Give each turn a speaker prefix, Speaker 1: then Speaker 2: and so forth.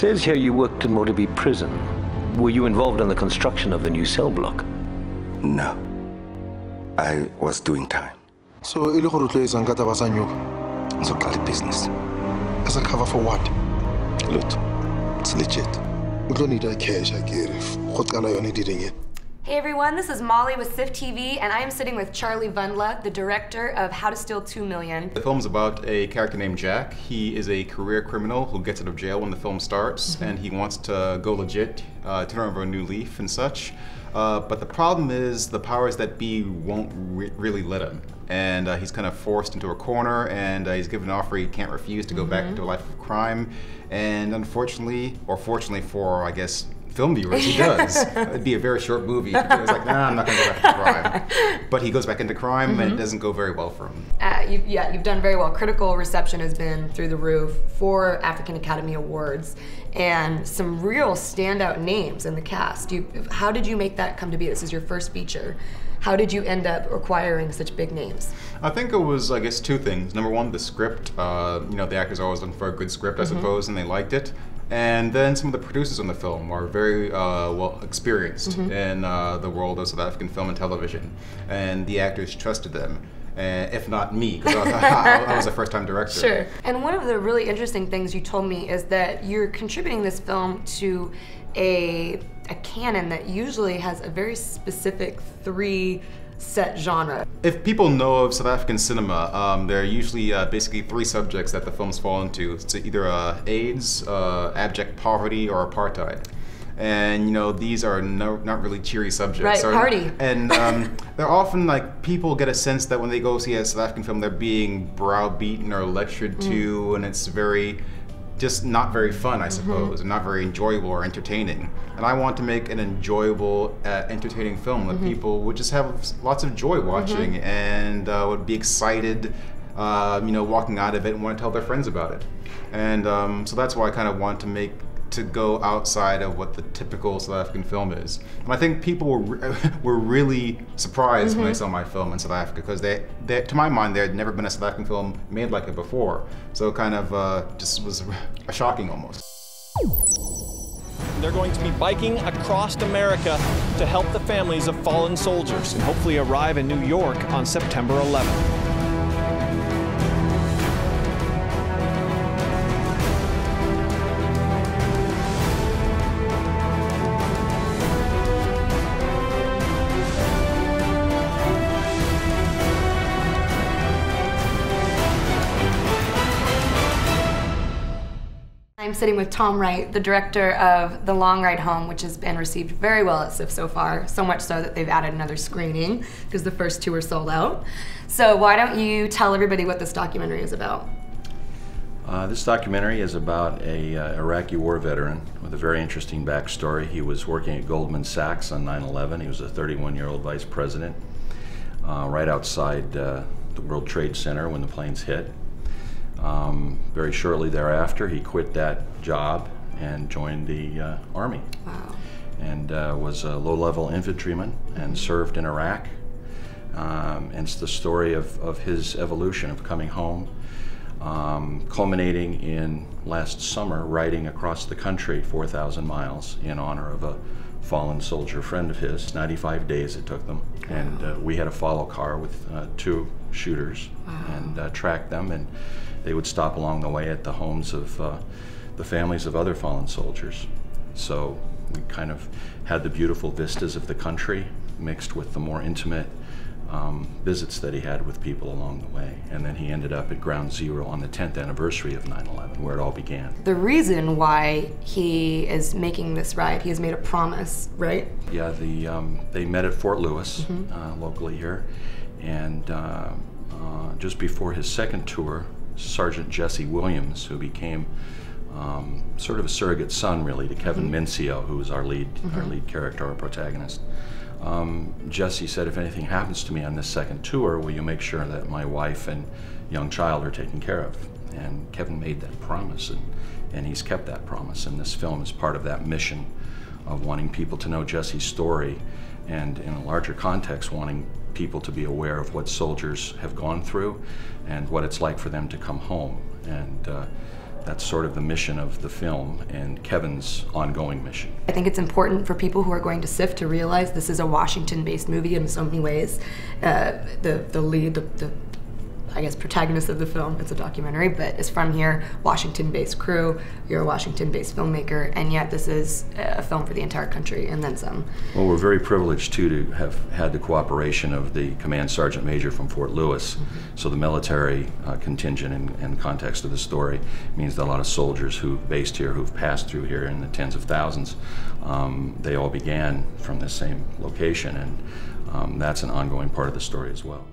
Speaker 1: says here you worked in Motorby Prison. Were you involved in the construction of the new cell block?
Speaker 2: No. I was doing time.
Speaker 3: So, you look at
Speaker 2: So, business.
Speaker 3: as a cover for what?
Speaker 2: Look, it's legit.
Speaker 3: We don't need a cash, I get it.
Speaker 4: Hey everyone, this is Molly with SIFF TV, and I am sitting with Charlie Vundla, the director of How to Steal $2 Million.
Speaker 5: The film's about a character named Jack. He is a career criminal who gets out of jail when the film starts, and he wants to go legit, turn over a new leaf and such. But the problem is the powers that be won't really let him. And he's kind of forced into a corner, and he's given an offer he can't refuse to go back into a life of crime. And unfortunately, or fortunately for, I guess, film viewers, he does. It'd be a very short movie. He was like, nah, I'm not gonna go back to crime. But he goes back into crime, and it doesn't go very well for him.
Speaker 4: You've done very well. Critical reception has been through the roof, 4 African Academy Awards, and some real standout names in the cast. How did you make that come to be? This is your first feature. How did you end up acquiring such big names?
Speaker 5: I think it was, I guess, 2 things. Number 1, the script. You know, the actors are always looking for a good script, I suppose, and they liked it. And then some of the producers on the film are very well experienced in the world of South African film and television, and the actors trusted them, if not me, because I was a first-time director.
Speaker 4: Sure. And one of the really interesting things you told me is that you're contributing this film to a canon that usually has a very specific 3 set genre.
Speaker 5: If people know of South African cinema, there are usually basically 3 subjects that the films fall into. It's either AIDS, abject poverty, or apartheid. And you know, these are not really cheery subjects.
Speaker 4: Right, party.
Speaker 5: And they're often like, people get a sense that when they go see a South African film, they're being browbeaten or lectured to, and it's very, just not very fun, I suppose, and not very enjoyable or entertaining. And I want to make an enjoyable, entertaining film that people would just have lots of joy watching and would be excited, you know, walking out of it and want to tell their friends about it. And so that's why I kind of want to go outside of what the typical South African film is. And I think people were really surprised when they saw my film in South Africa, because to my mind, there had never been a South African film made like it before. So it kind of just was shocking almost.
Speaker 6: They're going to be biking across America to help the families of fallen soldiers and hopefully arrive in New York on September 11th.
Speaker 4: I'm sitting with Tom Wright, the director of The Long Ride Home, which has been received very well at SIFF so far, so much so that they've added another screening because the first 2 were sold out. So why don't you tell everybody what this documentary is about?
Speaker 7: This documentary is about a Iraqi war veteran with a very interesting backstory. He was working at Goldman Sachs on 9/11. He was a 31-year-old vice president right outside the World Trade Center when the planes hit. Very shortly thereafter, he quit that job and joined the Army.
Speaker 4: Wow.
Speaker 7: And was a low-level infantryman and served in Iraq. And it's the story of his evolution of coming home, culminating in last summer riding across the country 4,000 miles in honor of a fallen soldier friend of his. 95 days it took them. And we had a follow car with 2 shooters and tracked them, and they would stop along the way at the homes of the families of other fallen soldiers. So we kind of had the beautiful vistas of the country mixed with the more intimate visits that he had with people along the way. And then he ended up at Ground Zero on the 10th anniversary of 9/11, where it all began.
Speaker 4: The reason why he is making this ride, he has made a promise, right?
Speaker 7: Yeah, they met at Fort Lewis, locally here. And just before his second tour, Sergeant Jesse Williams, who became sort of a surrogate son, really, to Kevin Mincio, who was our lead character, our protagonist. Jesse said, if anything happens to me on this second tour, will you make sure that my wife and young child are taken care of? And Kevin made that promise, and he's kept that promise. And this film is part of that mission of wanting people to know Jesse's story, and in a larger context, wanting people to be aware of what soldiers have gone through and what it's like for them to come home. And That's sort of the mission of the film and Kevin's ongoing mission.
Speaker 4: I think it's important for people who are going to SIFF to realize this is a Washington-based movie in so many ways. The lead, I guess, protagonist of the film, it's a documentary, but is from here, Washington-based crew, you're a Washington-based filmmaker, and yet this is a film for the entire country, and then some.
Speaker 7: Well, we're very privileged, too, to have had the cooperation of the Command Sergeant Major from Fort Lewis. So the military contingent in context of the story means that a lot of soldiers who've based here, who've passed through here in the tens of thousands, they all began from the same location, and that's an ongoing part of the story as well.